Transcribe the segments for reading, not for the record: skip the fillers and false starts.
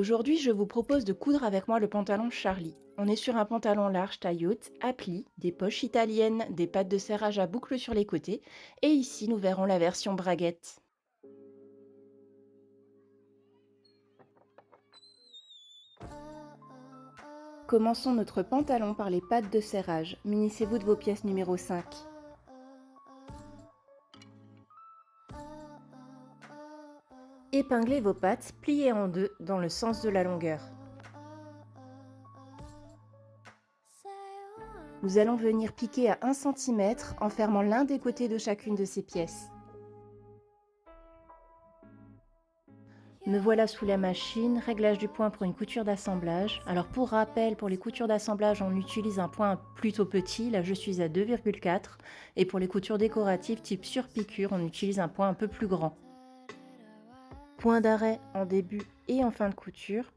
Aujourd'hui, je vous propose de coudre avec moi le pantalon Charlie. On est sur un pantalon large taille haute, à plis, des poches italiennes, des pattes de serrage à boucles sur les côtés, et ici nous verrons la version braguette. Commençons notre pantalon par les pattes de serrage. Munissez-vous de vos pièces numéro 5. Épinglez vos pattes pliées en deux dans le sens de la longueur. Nous allons venir piquer à 1 cm en fermant l'un des côtés de chacune de ces pièces. Me voilà sous la machine, réglage du point pour une couture d'assemblage. Alors pour rappel, pour les coutures d'assemblage, on utilise un point plutôt petit, là je suis à 2,4. Et pour les coutures décoratives type surpiqûre, on utilise un point un peu plus grand. Point d'arrêt en début et en fin de couture.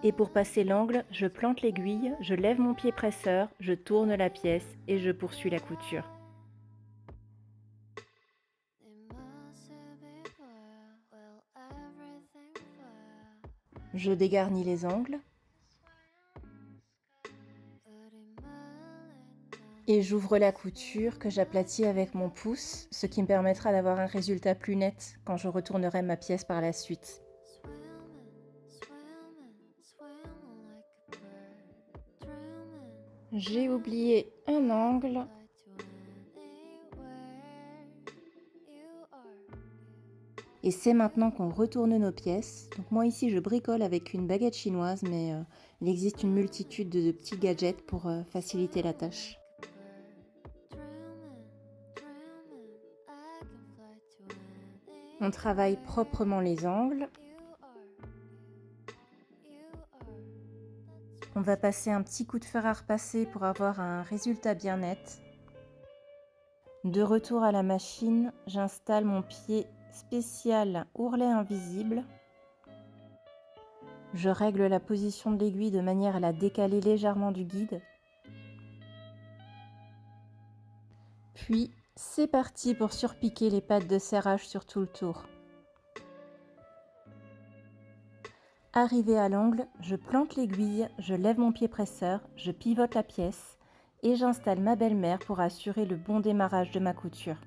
Et pour passer l'angle, je plante l'aiguille, je lève mon pied presseur, je tourne la pièce et je poursuis la couture. Je dégarnis les angles et j'ouvre la couture que j'aplatis avec mon pouce, ce qui me permettra d'avoir un résultat plus net quand je retournerai ma pièce par la suite. J'ai oublié un angle. Et c'est maintenant qu'on retourne nos pièces. Donc moi ici je bricole avec une baguette chinoise, mais il existe une multitude de petits gadgets pour faciliter la tâche. On travaille proprement les angles. On va passer un petit coup de fer à repasser pour avoir un résultat bien net. De retour à la machine, j'installe mon pied spécial ourlet invisible. Je règle la position de l'aiguille de manière à la décaler légèrement du guide. Puis, c'est parti pour surpiquer les pattes de serrage sur tout le tour. Arrivé à l'angle, je plante l'aiguille, je lève mon pied presseur, je pivote la pièce et j'installe ma belle-mère pour assurer le bon démarrage de ma couture.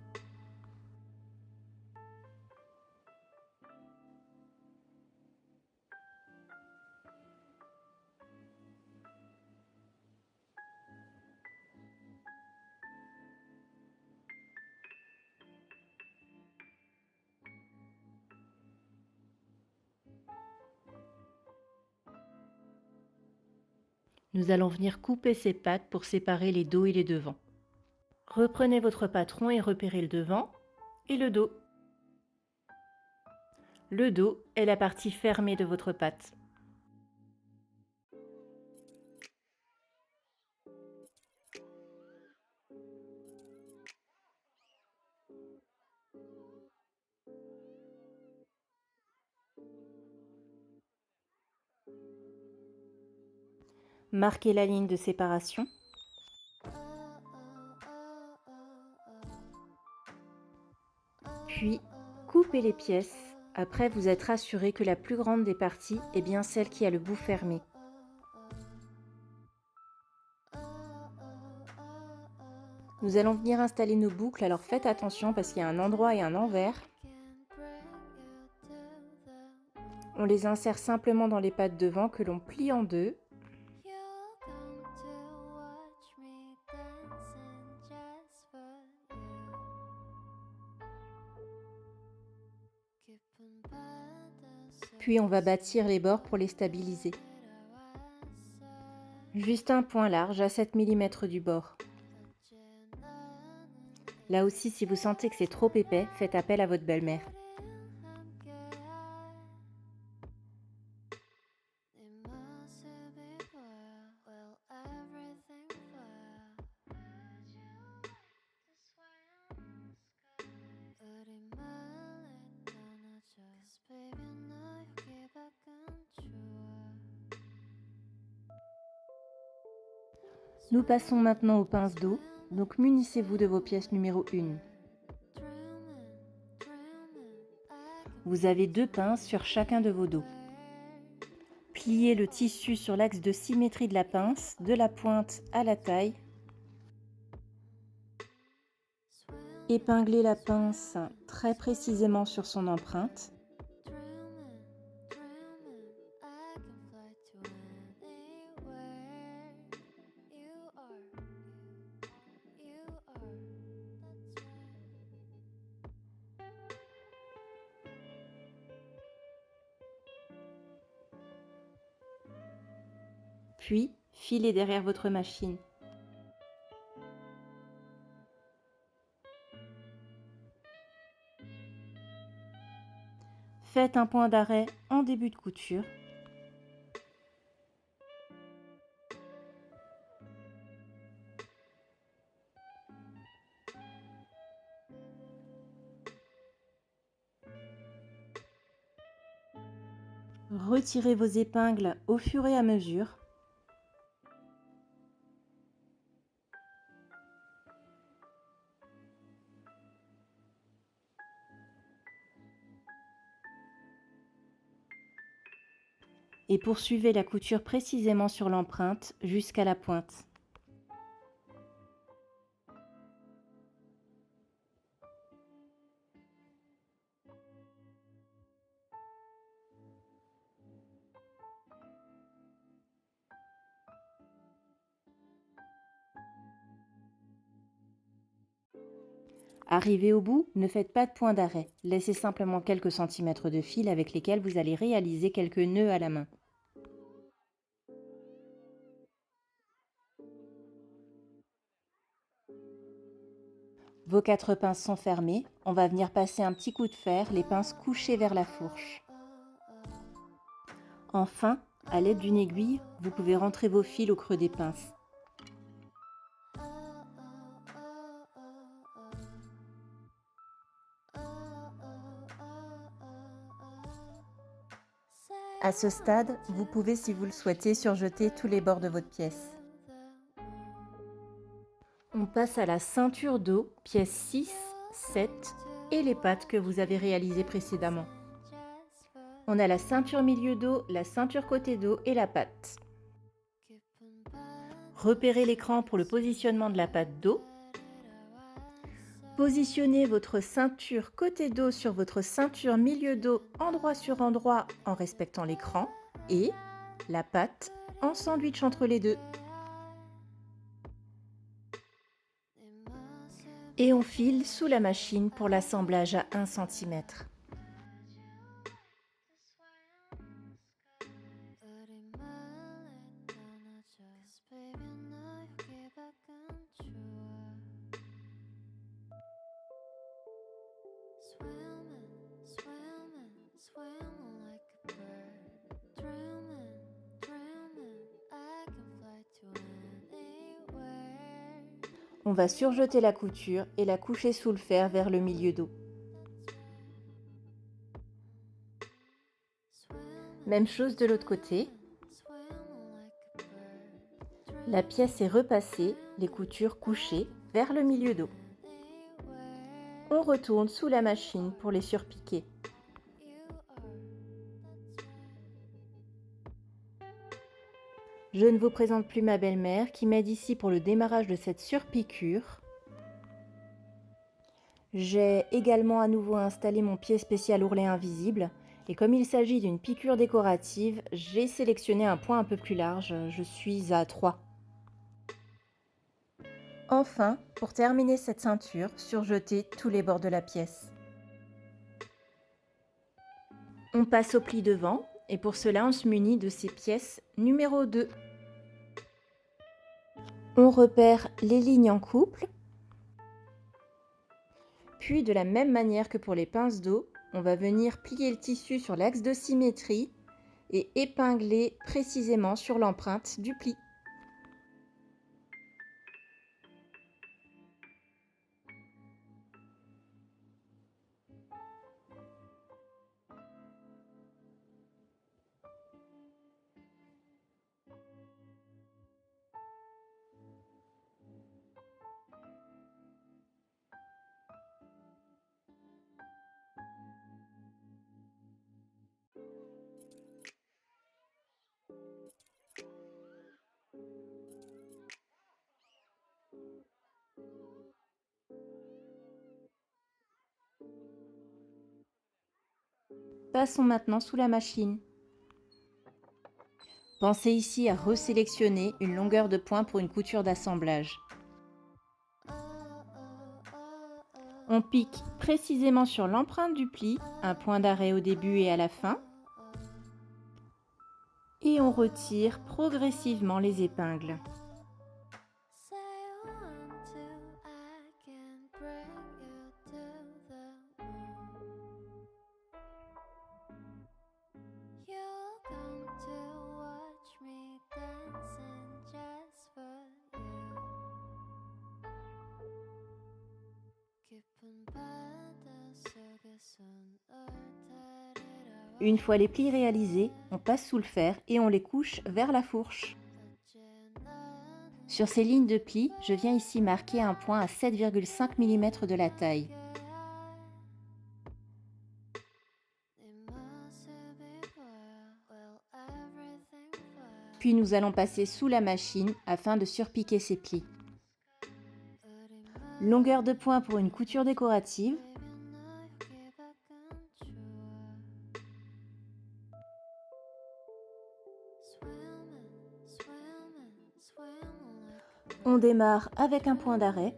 Nous allons venir couper ces pattes pour séparer les dos et les devants. Reprenez votre patron et repérez le devant et le dos. Le dos est la partie fermée de votre patte. Marquez la ligne de séparation. Puis, coupez les pièces. Après, vous êtes rassuré que la plus grande des parties est bien celle qui a le bout fermé. Nous allons venir installer nos boucles, alors faites attention parce qu'il y a un endroit et un envers. On les insère simplement dans les pattes devant que l'on plie en deux. Puis on va bâtir les bords pour les stabiliser. Juste un point large à 7 mm du bord. Là aussi, si vous sentez que c'est trop épais, faites appel à votre belle-mère. Nous passons maintenant aux pinces d'eau, donc munissez-vous de vos pièces numéro 1. vous avez 2 pinces sur chacun de vos dos. Pliez le tissu sur l'axe de symétrie de la pince, de la pointe à la taille. Épinglez la pince très précisément sur son empreinte. Puis, filez derrière votre machine. Faites un point d'arrêt en début de couture. Retirez vos épingles au fur et à mesure. Et poursuivez la couture précisément sur l'empreinte jusqu'à la pointe. Arrivé au bout, ne faites pas de point d'arrêt. Laissez simplement quelques centimètres de fil avec lesquels vous allez réaliser quelques nœuds à la main. Vos 4 pinces sont fermées. On va venir passer un petit coup de fer, les pinces couchées vers la fourche. Enfin, à l'aide d'une aiguille, vous pouvez rentrer vos fils au creux des pinces. À ce stade, vous pouvez, si vous le souhaitez, surjeter tous les bords de votre pièce. On passe à la ceinture dos, pièces 6, 7 et les pattes que vous avez réalisées précédemment. On a la ceinture milieu dos, la ceinture côté dos et la patte. Repérez l'écran pour le positionnement de la patte dos. Positionnez votre ceinture côté dos sur votre ceinture milieu dos endroit sur endroit en respectant l'écran et la patte en sandwich entre les deux. Et on file sous la machine pour l'assemblage à 1 cm. On va surjeter la couture et la coucher sous le fer vers le milieu dos. Même chose de l'autre côté. La pièce est repassée, les coutures couchées vers le milieu dos. On retourne sous la machine pour les surpiquer. Je ne vous présente plus ma belle-mère qui m'aide ici pour le démarrage de cette surpiqûre. J'ai également à nouveau installé mon pied spécial ourlet invisible et comme il s'agit d'une piqûre décorative, j'ai sélectionné un point un peu plus large, je suis à 3. Enfin, pour terminer cette ceinture, surjetez tous les bords de la pièce. On passe au pli devant et pour cela on se munit de ces pièces numéro 2. On repère les lignes en couple. Puis de la même manière que pour les pinces dos, on va venir plier le tissu sur l'axe de symétrie et épingler précisément sur l'empreinte du pli. Passons maintenant sous la machine. Pensez ici à resélectionner une longueur de point pour une couture d'assemblage. On pique précisément sur l'empreinte du pli, un point d'arrêt au début et à la fin. Et on retire progressivement les épingles. Une fois les plis réalisés, on passe sous le fer et on les couche vers la fourche. Sur ces lignes de plis, je viens ici marquer un point à 7,5 mm de la taille. Puis nous allons passer sous la machine afin de surpiquer ces plis. Longueur de point pour une couture décorative. On démarre avec un point d'arrêt.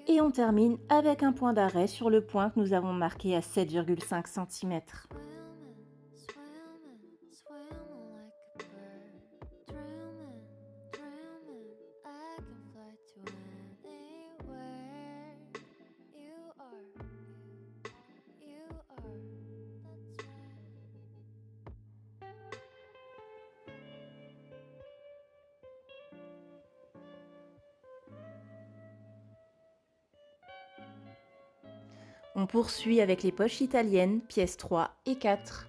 Et on termine avec un point d'arrêt sur le point que nous avons marqué à 7,5 cm. On poursuit avec les poches italiennes, pièces 3 et 4.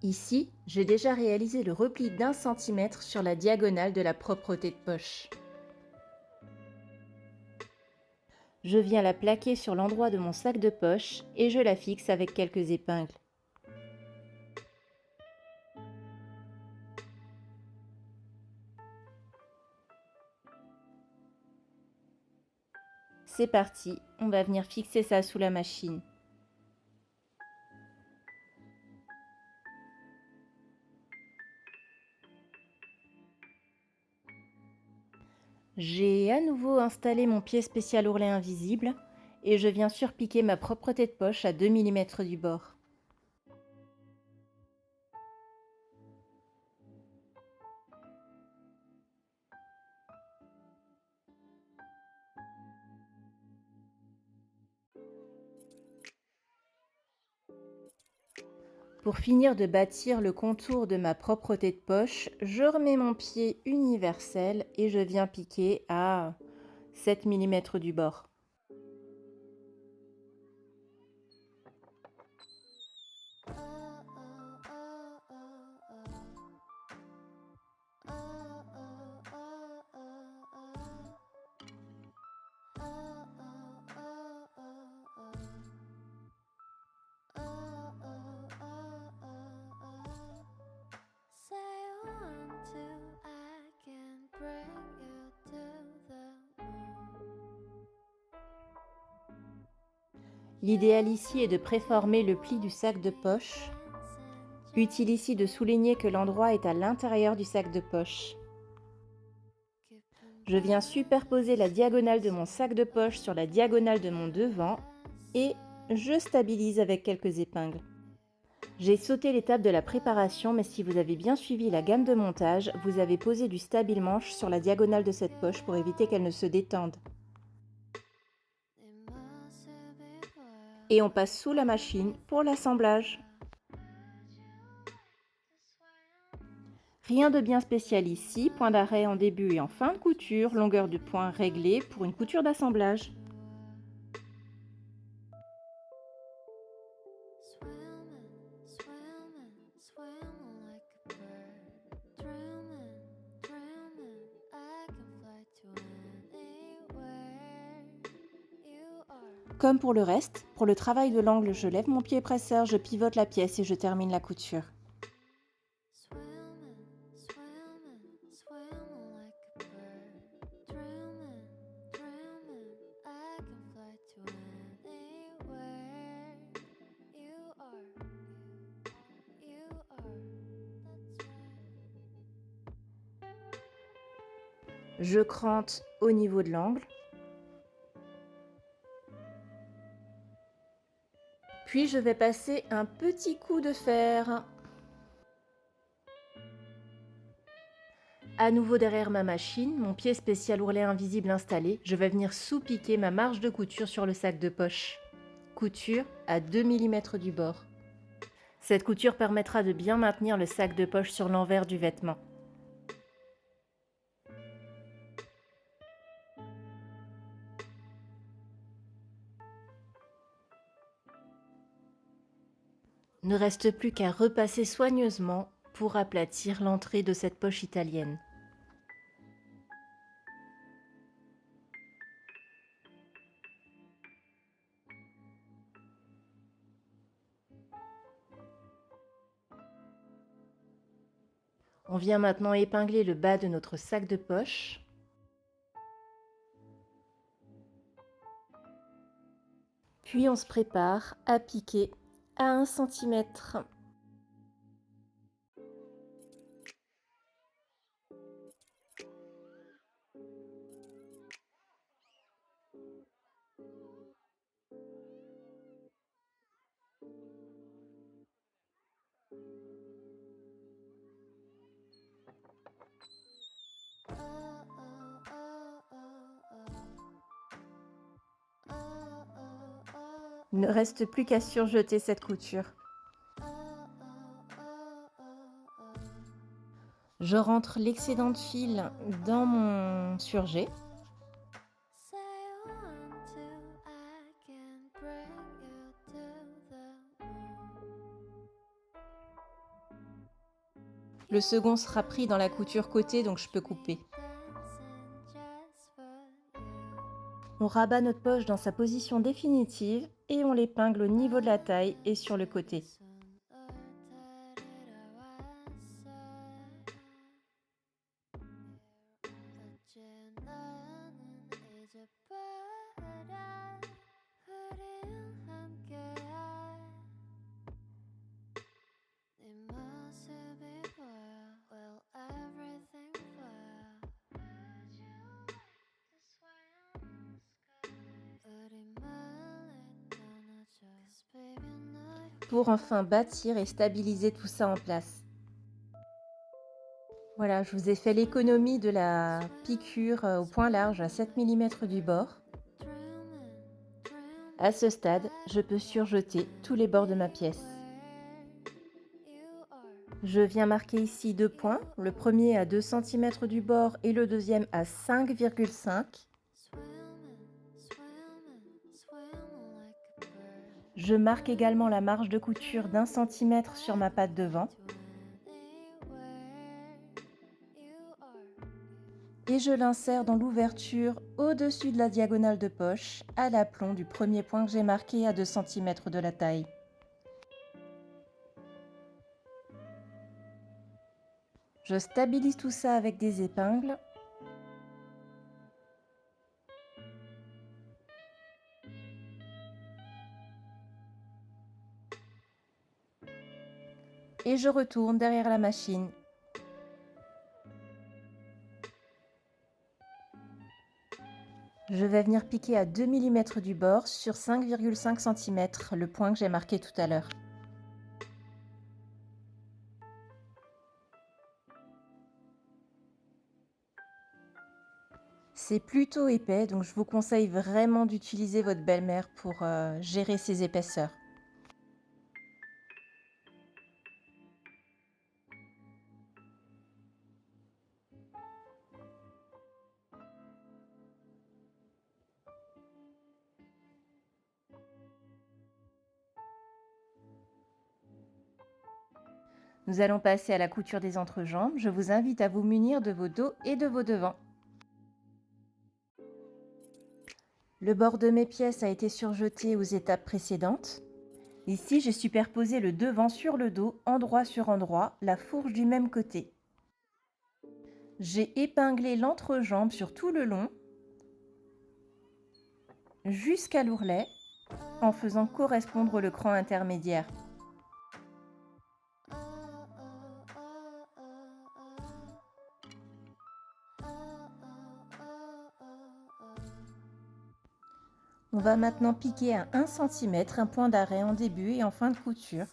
Ici, j'ai déjà réalisé le repli d'1 cm sur la diagonale de la propreté de poche. Je viens la plaquer sur l'endroit de mon sac de poche et je la fixe avec quelques épingles. C'est parti, on va venir fixer ça sous la machine. J'ai à nouveau installé mon pied spécial ourlet invisible et je viens surpiquer ma propreté de poche à 2 mm du bord. Pour finir de bâtir le contour de ma propreté de poche, je remets mon pied universel et je viens piquer à 7 mm du bord. L'idéal ici est de préformer le pli du sac de poche. Utile ici de souligner que l'endroit est à l'intérieur du sac de poche. Je viens superposer la diagonale de mon sac de poche sur la diagonale de mon devant et je stabilise avec quelques épingles. J'ai sauté l'étape de la préparation, mais si vous avez bien suivi la gamme de montage, vous avez posé du stabile-manche sur la diagonale de cette poche pour éviter qu'elle ne se détende. Et on passe sous la machine pour l'assemblage. Rien de bien spécial ici, point d'arrêt en début et en fin de couture, longueur de point réglée pour une couture d'assemblage. Comme pour le reste, pour le travail de l'angle, je lève mon pied presseur, je pivote la pièce et je termine la couture. Je crante au niveau de l'angle. Puis je vais passer un petit coup de fer. À nouveau derrière ma machine, mon pied spécial ourlet invisible installé, je vais venir sous-piquer ma marge de couture sur le sac de poche. Couture à 2 mm du bord. Cette couture permettra de bien maintenir le sac de poche sur l'envers du vêtement. Ne reste plus qu'à repasser soigneusement pour aplatir l'entrée de cette poche italienne. On vient maintenant épingler le bas de notre sac de poche. Puis on se prépare à piquer à 1 cm. Il ne reste plus qu'à surjeter cette couture. Je rentre l'excédent de fil dans mon surjet. Le second sera pris dans la couture côté, donc je peux couper. On rabat notre poche dans sa position définitive et on l'épingle au niveau de la taille et sur le côté. Pour enfin bâtir et stabiliser tout ça en place. Voilà, je vous ai fait l'économie de la piqûre au point large à 7 mm du bord. À ce stade, je peux surjeter tous les bords de ma pièce. Je viens marquer ici 2 points, le premier à 2 cm du bord et le deuxième à 5,5. Je marque également la marge de couture d'1 cm sur ma patte devant. Et je l'insère dans l'ouverture au-dessus de la diagonale de poche, à l'aplomb du premier point que j'ai marqué à 2 cm de la taille. Je stabilise tout ça avec des épingles. Et je retourne derrière la machine. Je vais venir piquer à 2 mm du bord sur 5,5 cm, le point que j'ai marqué tout à l'heure. C'est plutôt épais, donc je vous conseille vraiment d'utiliser votre belle-mère pour gérer ses épaisseurs. Nous allons passer à la couture des entrejambes. Je vous invite à vous munir de vos dos et de vos devants. Le bord de mes pièces a été surjeté aux étapes précédentes. Ici, j'ai superposé le devant sur le dos, endroit sur endroit, la fourche du même côté. J'ai épinglé l'entrejambe sur tout le long, jusqu'à l'ourlet, en faisant correspondre le cran intermédiaire. On va maintenant piquer à 1 cm un point d'arrêt en début et en fin de couture.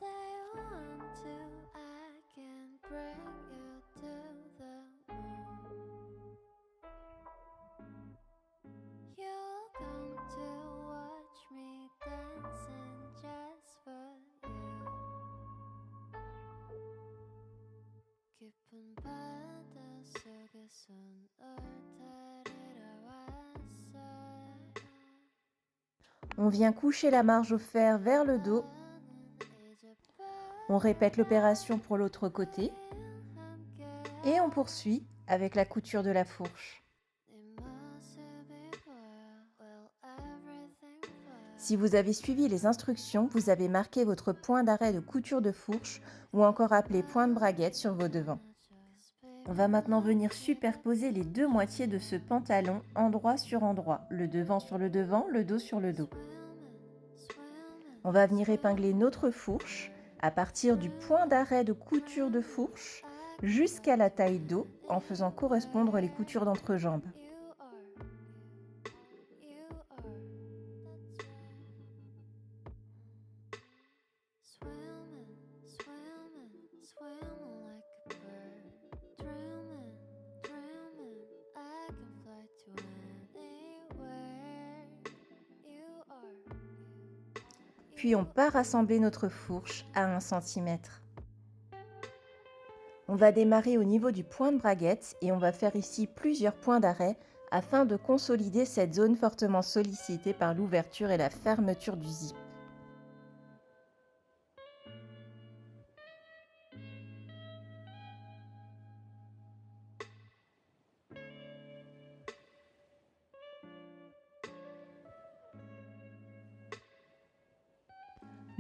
On vient coucher la marge au fer vers le dos. On répète l'opération pour l'autre côté. Et on poursuit avec la couture de la fourche. Si vous avez suivi les instructions, vous avez marqué votre point d'arrêt de couture de fourche ou encore appelé point de braguette sur vos devants. On va maintenant venir superposer les deux moitiés de ce pantalon endroit sur endroit, le devant sur le devant, le dos sur le dos. On va venir épingler notre fourche à partir du point d'arrêt de couture de fourche jusqu'à la taille dos en faisant correspondre les coutures d'entrejambe. Puis on part assembler notre fourche à 1 cm. On va démarrer au niveau du point de braguette et on va faire ici plusieurs points d'arrêt afin de consolider cette zone fortement sollicitée par l'ouverture et la fermeture du zip.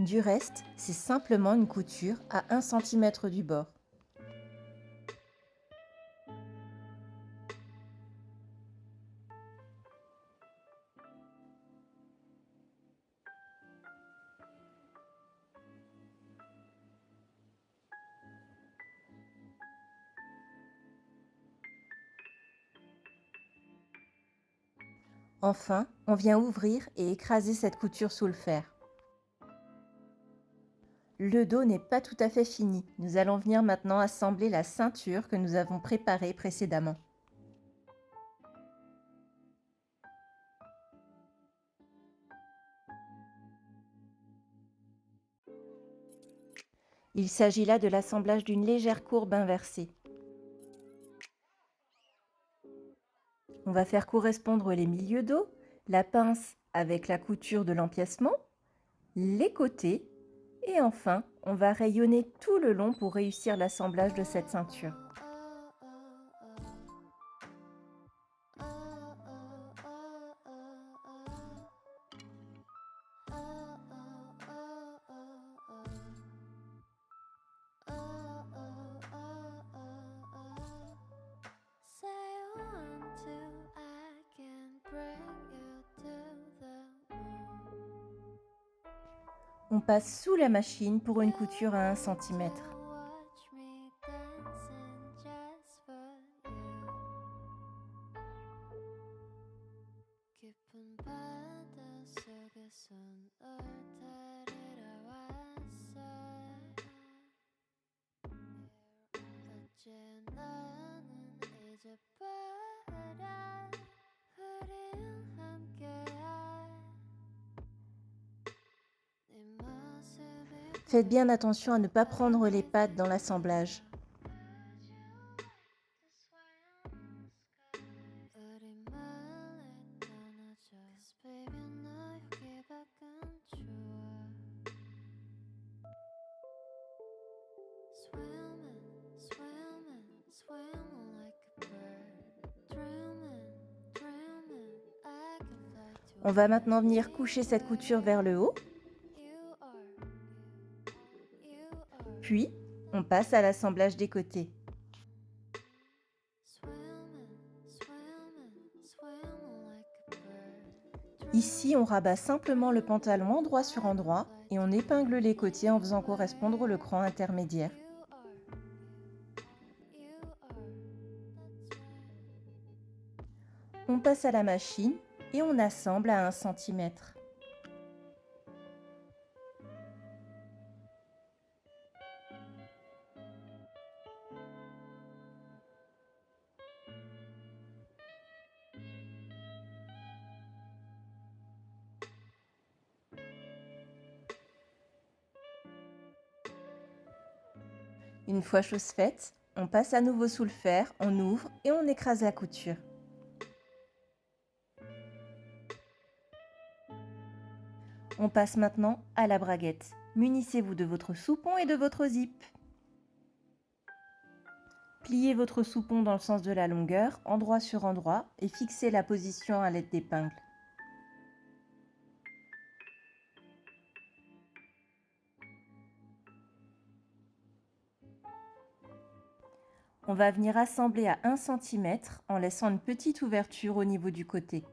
Du reste, c'est simplement une couture à 1 cm du bord. Enfin, on vient ouvrir et écraser cette couture sous le fer. Le dos n'est pas tout à fait fini. Nous allons venir maintenant assembler la ceinture que nous avons préparée précédemment. Il s'agit là de l'assemblage d'une légère courbe inversée. On va faire correspondre les milieux dos, la pince avec la couture de l'empiècement, les côtés et enfin, on va rayonner tout le long pour réussir l'assemblage de cette ceinture. On passe sous la machine pour une couture à 1 cm. Faites bien attention à ne pas prendre les pattes dans l'assemblage. On va maintenant venir coucher cette couture vers le haut. Puis, on passe à l'assemblage des côtés. Ici, on rabat simplement le pantalon endroit sur endroit et on épingle les côtés en faisant correspondre le cran intermédiaire. On passe à la machine et on assemble à 1 cm. Une fois chose faite, on passe à nouveau sous le fer, on ouvre et on écrase la couture. On passe maintenant à la braguette. Munissez-vous de votre soupon et de votre zip. Pliez votre soupon dans le sens de la longueur, endroit sur endroit, et fixez la position à l'aide d'épingles. On va venir assembler à 1 cm en laissant une petite ouverture au niveau du côté.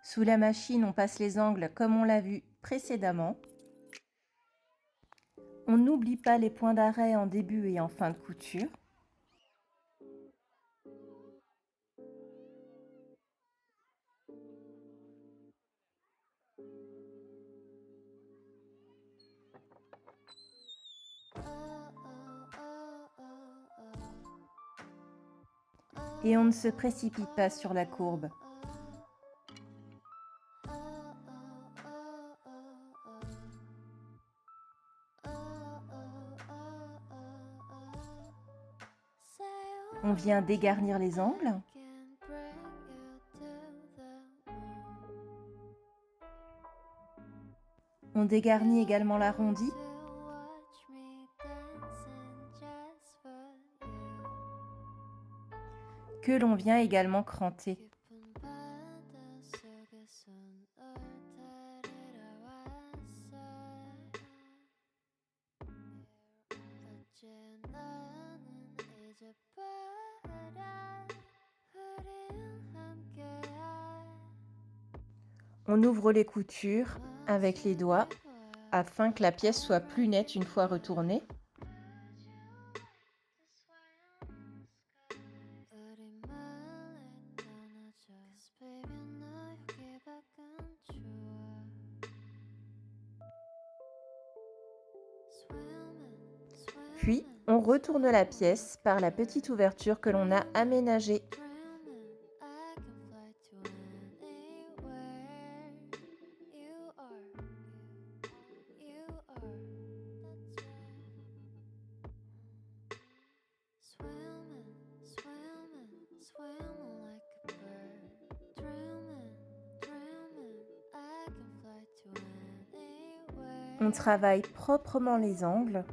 Sous la machine, on passe les angles comme on l'a vu précédemment. On n'oublie pas les points d'arrêt en début et en fin de couture. Et on ne se précipite pas sur la courbe. On vient dégarnir les angles. On dégarnit également l'arrondi. Que l'on vient également cranter. On ouvre les coutures avec les doigts afin que la pièce soit plus nette une fois retournée. Puis, on retourne la pièce par la petite ouverture que l'on a aménagée. On travaille proprement les angles.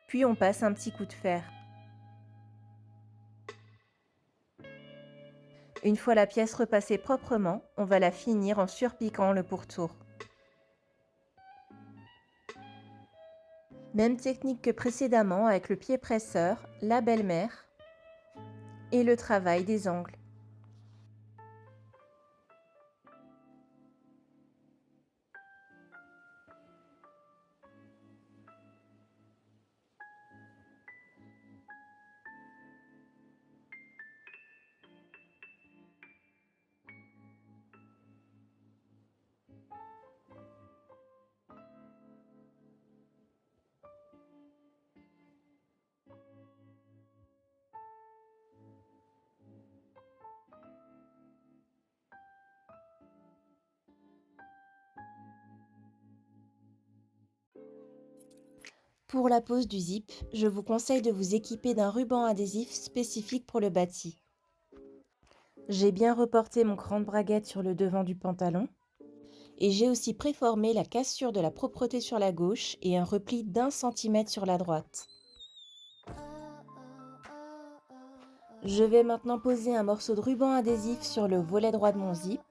Puis on passe un petit coup de fer. Une fois la pièce repassée proprement, on va la finir en surpiquant le pourtour. Même technique que précédemment avec le pied presseur, la belle-mère et le travail des angles. Pour la pose du zip, je vous conseille de vous équiper d'un ruban adhésif spécifique pour le bâti. J'ai bien reporté mon cran de braguette sur le devant du pantalon et j'ai aussi préformé la cassure de la propreté sur la gauche et un repli d'1 cm sur la droite. Je vais maintenant poser un morceau de ruban adhésif sur le volet droit de mon zip.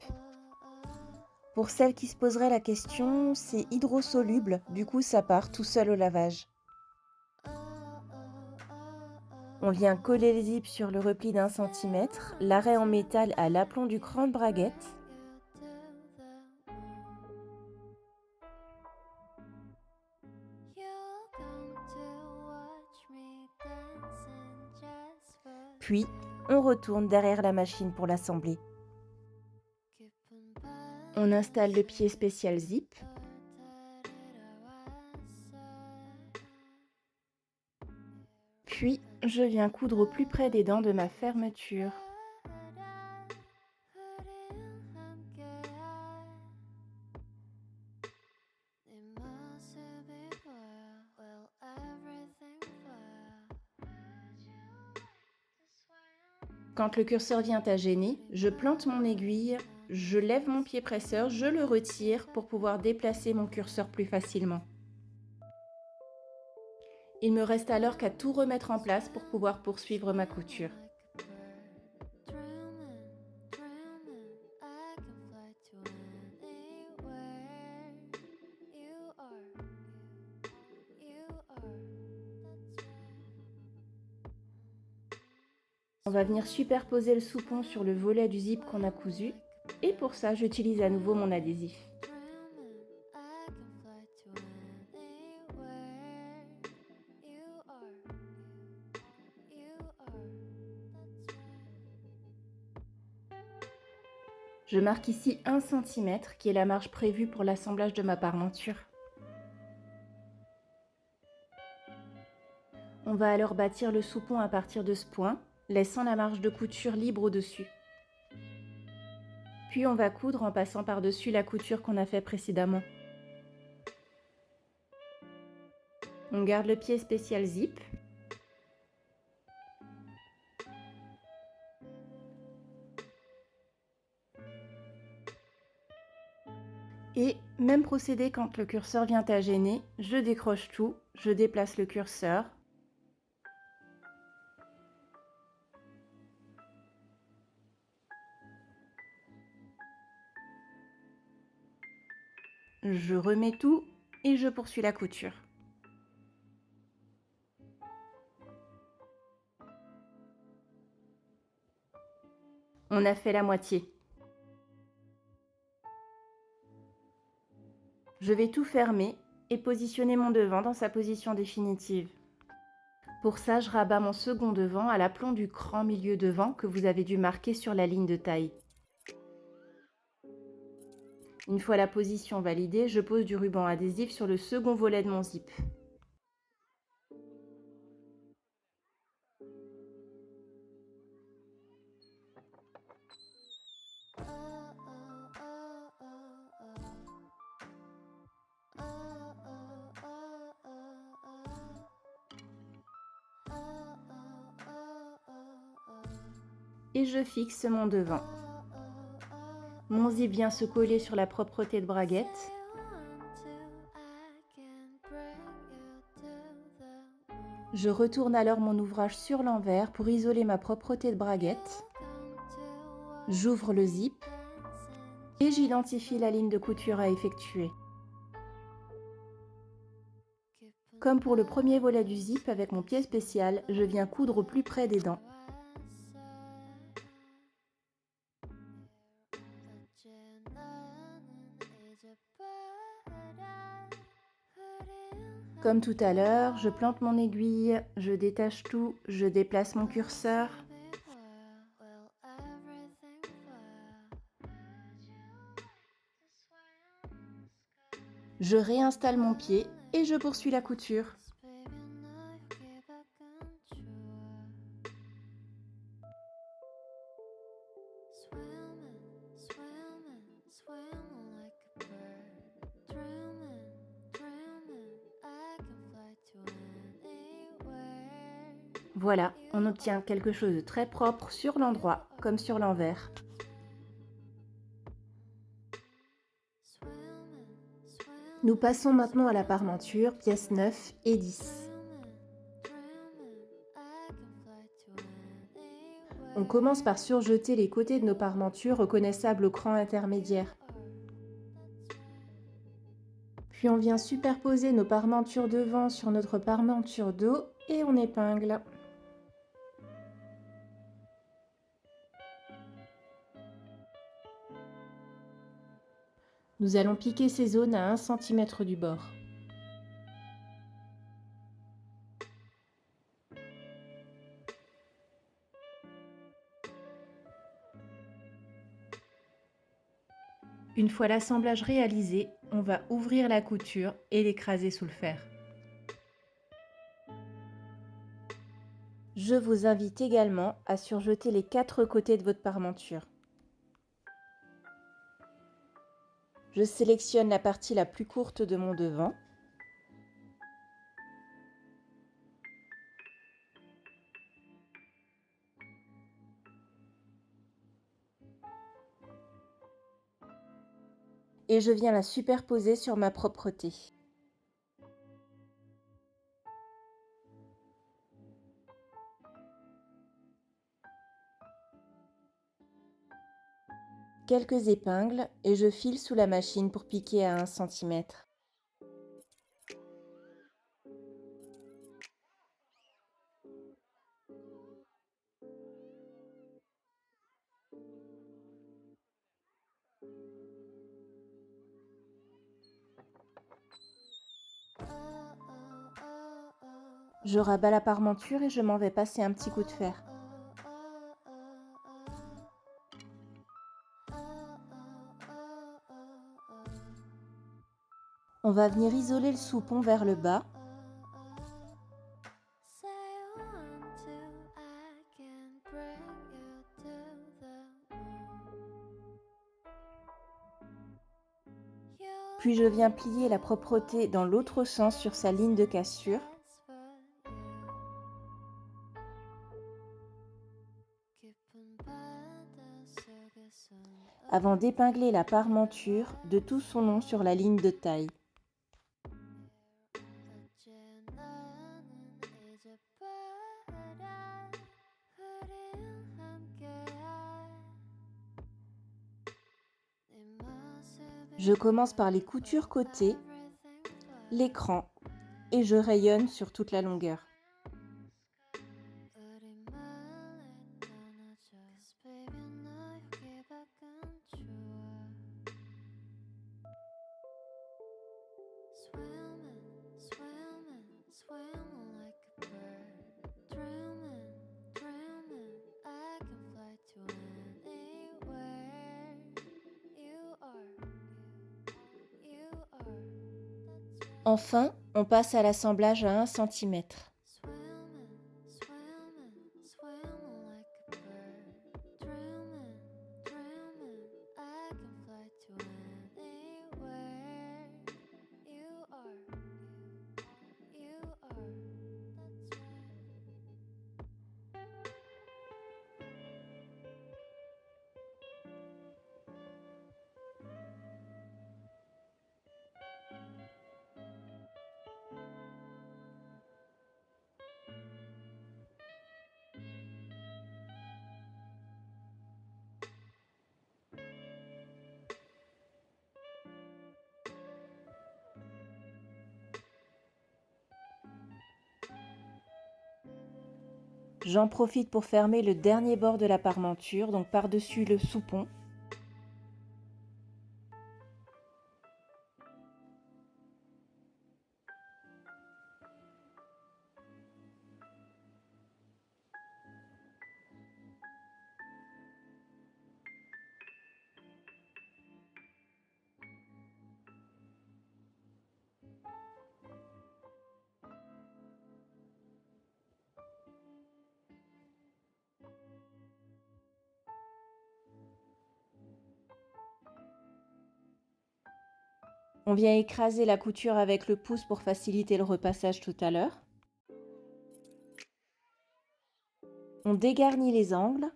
Pour celles qui se poseraient la question, c'est hydrosoluble, du coup ça part tout seul au lavage. On vient coller le zip sur le repli d'1 cm, l'arrêt en métal à l'aplomb du cran de braguette. Puis, on retourne derrière la machine pour l'assembler. On installe le pied spécial zip. Puis, je viens coudre au plus près des dents de ma fermeture. Quand le curseur vient à gêner, je plante mon aiguille, je lève mon pied presseur, je le retire pour pouvoir déplacer mon curseur plus facilement. Il me reste alors qu'à tout remettre en place pour pouvoir poursuivre ma couture. On va venir superposer le soupon sur le volet du zip qu'on a cousu, et pour ça j'utilise à nouveau mon adhésif. Je marque ici 1 cm qui est la marge prévue pour l'assemblage de ma parmenture. On va alors bâtir le soupon à partir de ce point, laissant la marge de couture libre au-dessus. Puis on va coudre en passant par-dessus la couture qu'on a fait précédemment. On garde le pied spécial zip. Et même procédé quand le curseur vient à gêner, je décroche tout, je déplace le curseur. Je remets tout et je poursuis la couture. On a fait la moitié. Je vais tout fermer et positionner mon devant dans sa position définitive. Pour ça, je rabats mon second devant à l'aplomb du cran milieu devant que vous avez dû marquer sur la ligne de taille. Une fois la position validée, je pose du ruban adhésif sur le second volet de mon zip. Et je fixe mon devant. Mon zip vient se coller sur la propreté de braguette. Je retourne alors mon ouvrage sur l'envers pour isoler ma propreté de braguette. J'ouvre le zip et j'identifie la ligne de couture à effectuer. Comme pour le premier volet du zip avec mon pied spécial, je viens coudre au plus près des dents. Comme tout à l'heure, je plante mon aiguille, je détache tout, je déplace mon curseur. Je réinstalle mon pied et je poursuis la couture. Voilà, on obtient quelque chose de très propre sur l'endroit comme sur l'envers. Nous passons maintenant à la parmenture, pièces 9 et 10. On commence par surjeter les côtés de nos parmentures reconnaissables au cran intermédiaire. Puis on vient superposer nos parmentures devant sur notre parmenture dos et on épingle. Nous allons piquer ces zones à 1 cm du bord. Une fois l'assemblage réalisé, on va ouvrir la couture et l'écraser sous le fer. Je vous invite également à surjeter les 4 côtés de votre parmenture. Je sélectionne la partie la plus courte de mon devant. Et je viens la superposer sur ma propreté. Quelques épingles et je file sous la machine pour piquer à 1 cm. Je rabats la parmenture et je m'en vais passer un petit coup de fer. On va venir isoler le soupon vers le bas. Puis je viens plier la propreté dans l'autre sens sur sa ligne de cassure. Avant d'épingler la parmenture de tout son long sur la ligne de taille. Je commence par les coutures côté, l'écran et je rayonne sur toute la longueur. Enfin, on passe à l'assemblage à 1 cm. J'en profite pour fermer le dernier bord de la parmenture, donc par-dessus le soupon. On vient écraser la couture avec le pouce pour faciliter le repassage tout à l'heure. On dégarnit les angles.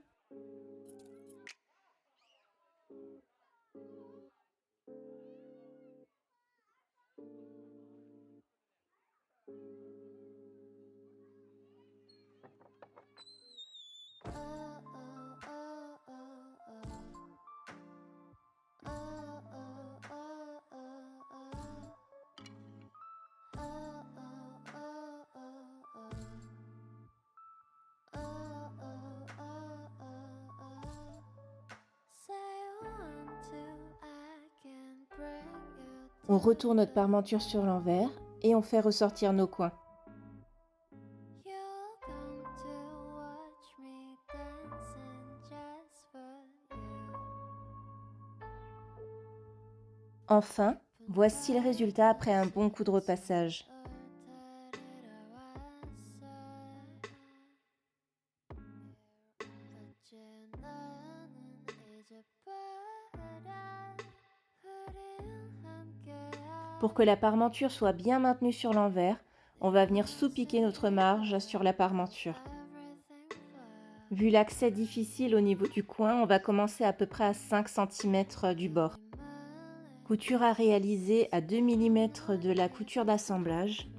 On retourne notre parmenture sur l'envers et on fait ressortir nos coins. Enfin, voici le résultat après un bon coup de repassage. Pour que la parmenture soit bien maintenue sur l'envers, on va venir sous-piquer notre marge sur la parmenture. Vu l'accès difficile au niveau du coin, on va commencer à peu près à 5 cm du bord. Couture à réaliser à 2 mm de la couture d'assemblage.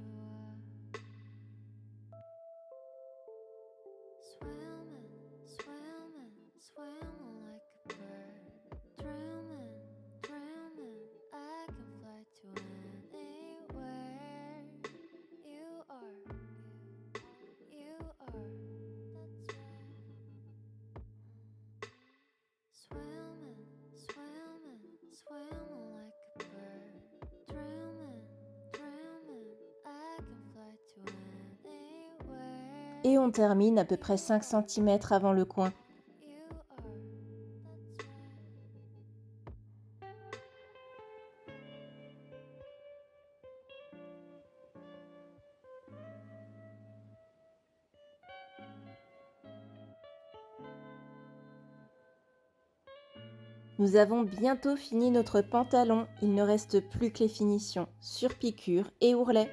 Et on termine à peu près 5 cm avant le coin. Nous avons bientôt fini notre pantalon, il ne reste plus que les finitions, surpiqûre et ourlet.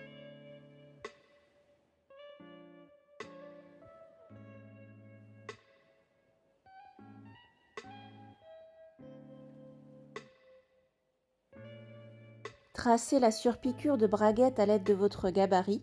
Tracez la surpiqûre de braguette à l'aide de votre gabarit.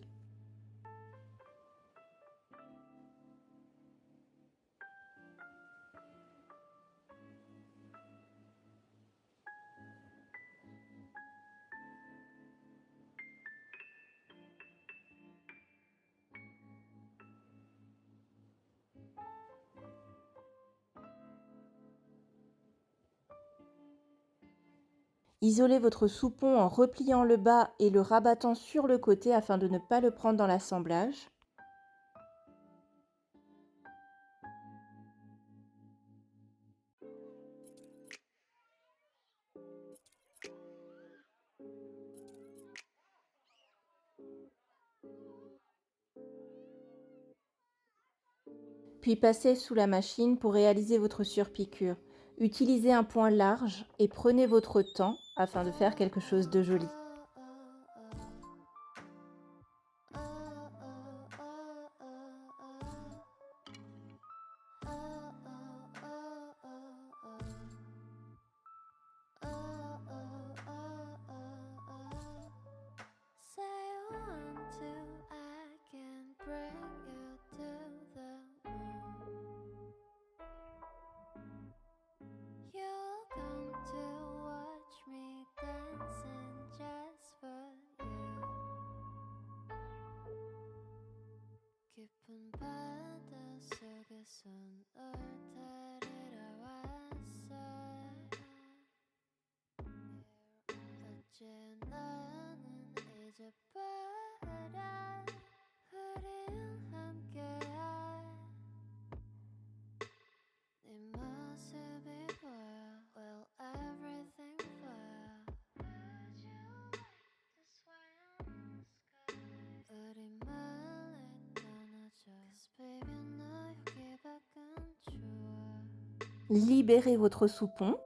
Isolez votre soupon en repliant le bas et le rabattant sur le côté afin de ne pas le prendre dans l'assemblage. Puis passez sous la machine pour réaliser votre surpiqûre. Utilisez un point large et prenez votre temps afin de faire quelque chose de joli. 깊은 바다 속에서 널 데리러 왔어. 어째 너는 잊어버려 우린 함께한 네 모습이 보여. Will everything boil? Would you like to swim in the sky? 우리 멀리 떠나자. 'Cause baby 너 여기 밖은 좋아. Libérez votre soupon.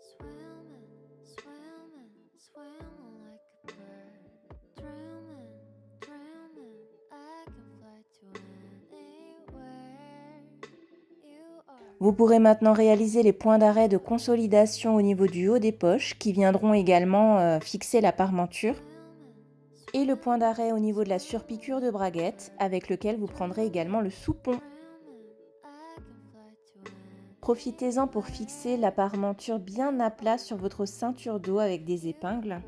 Swimming, swimming, swimming like a bird. Dreaming, dreaming, I can fly to anywhere. You are. Vous pourrez maintenant réaliser les points d'arrêt de consolidation au niveau du haut des poches qui viendront également fixer la parmenture et le point d'arrêt au niveau de la surpiqûre de braguette avec lequel vous prendrez également le soupon. Profitez-en pour fixer la parmenture bien à plat sur votre ceinture dos avec des épingles.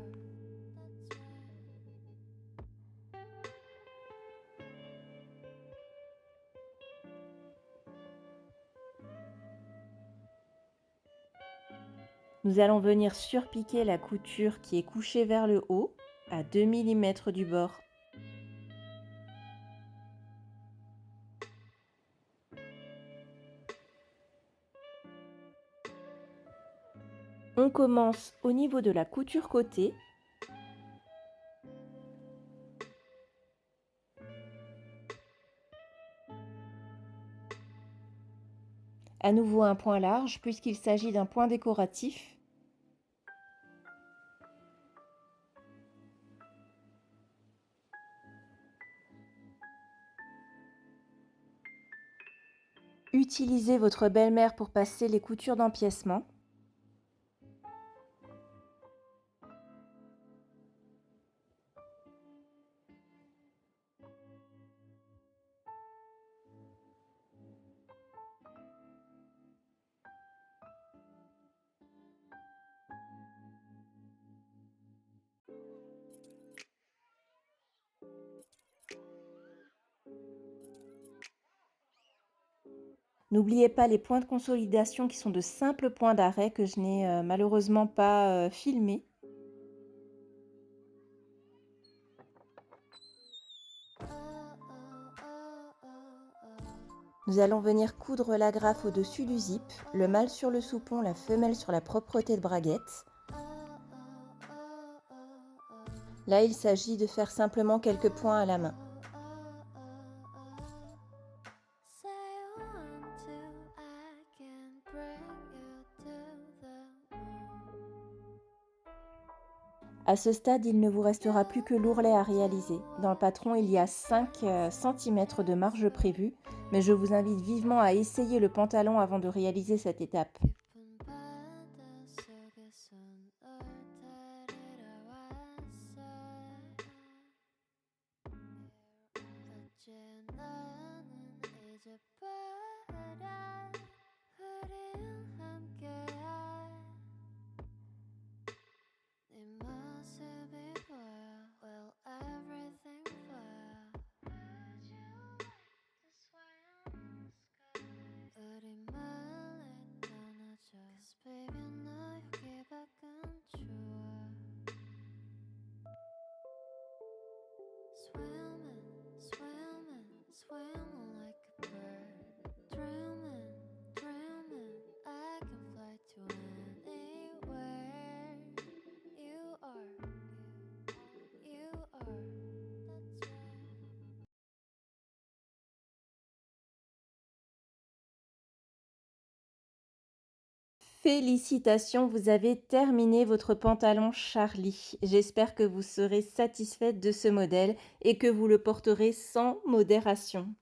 Nous allons venir surpiquer la couture qui est couchée vers le haut à 2 mm du bord. On commence au niveau de la couture côté. À nouveau un point large puisqu'il s'agit d'un point décoratif. Utilisez votre belle-mère pour passer les coutures d'empiècement. N'oubliez pas les points de consolidation qui sont de simples points d'arrêt que je n'ai malheureusement pas filmés. Nous allons venir coudre l'agrafe au-dessus du zip, le mâle sur le soupon, la femelle sur la propreté de braguette. Là, il s'agit de faire simplement quelques points à la main. À ce stade, il ne vous restera plus que l'ourlet à réaliser. Dans le patron, il y a 5 cm de marge prévue, mais je vous invite vivement à essayer le pantalon avant de réaliser cette étape. Swimming like a bird, dreaming, I can fly to anywhere. You are, that's right. Félicitations, vous avez terminé votre pantalon Charlie. J'espère que vous serez satisfaite de ce modèle et que vous le porterez sans modération.